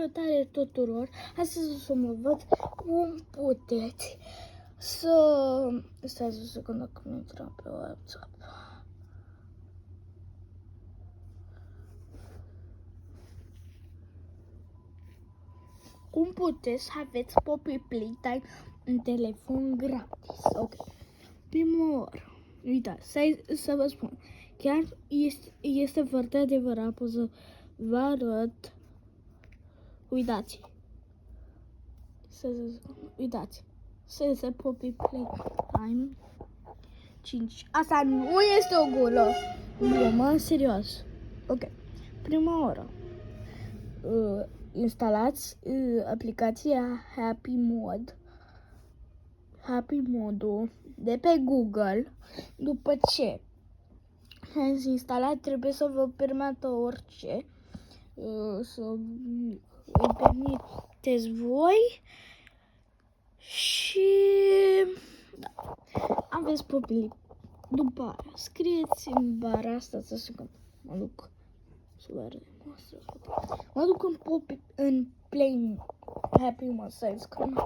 salutare tuturor! Astăzi o să mă văd cum puteți să... Stai o secundă că nu intrăm pe WhatsApp. Cum puteți să aveți Poppy Playtime în telefon gratis? Ok. Prima oară, uitați, să vă spun, chiar este foarte adevărat, pot să vă arăt. Uitați. Uitați. Se Poppy Playtime 5. Asta nu este o glumă, serios. Ok. Prima oră. Instalați aplicația Happy Mode de pe Google. După ce ați instalat, trebuie să vă permită orice. Să îi permiteți voi și da, aveți Poppy. După aia, scrieți în bara asta, să mă duc să vă arăt. Mă duc în Poppy, în Play Happy Mode Size, că nu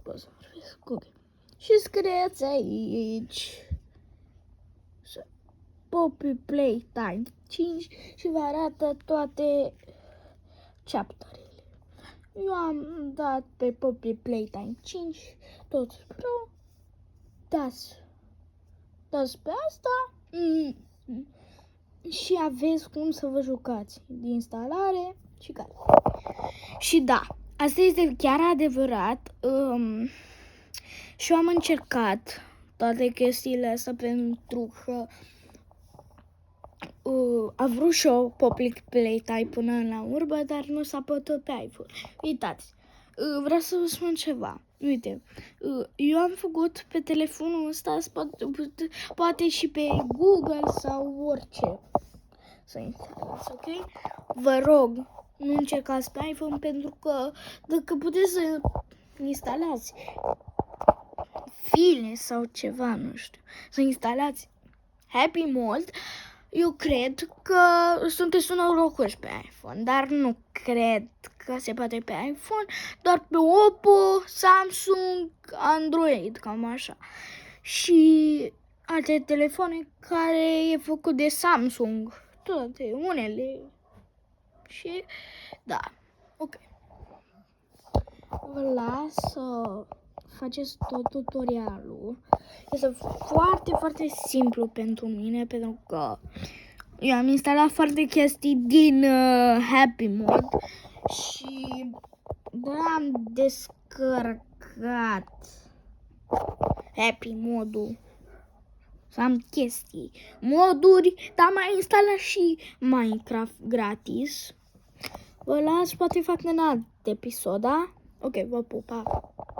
pot să vorbesc. Ok. Și scrieți aici Poppy Playtime 5 și vă arată toate chapterele. Eu am dat pe Poppy Playtime 5, tot pro, dați pe asta și aveți cum să vă jucați de instalare și gata. Și da, asta este chiar adevărat. Și eu am încercat toate chestiile astea pentru că a vrut și eu Poppy Playtime până la urmă, dar nu s-a putut pe iPhone. Uitați, vreau să vă spun ceva. Uite, eu am făcut pe telefonul ăsta, poate și pe Google sau orice să instalați, ok? Vă rog, nu încercați pe iPhone pentru că dacă puteți să instalați file sau ceva, nu știu, să instalați Happy Mode, eu cred că sunteți norocoși pe iPhone, dar nu cred că se poate pe iPhone, doar pe Oppo, Samsung, Android, cam așa. Și alte telefoane care e făcut de Samsung, toate, unele. Și da, ok. Vă las să faceți tot tutorialul. Este foarte, foarte simplu pentru mine, pentru că eu am instalat foarte chestii din Happy Mode și am descărcat Happy Mode-ul. Să am chestii, moduri, dar mai instalat și Minecraft gratis. Vă las, poate fac în alt episod, da? Ok, vă pup, pa!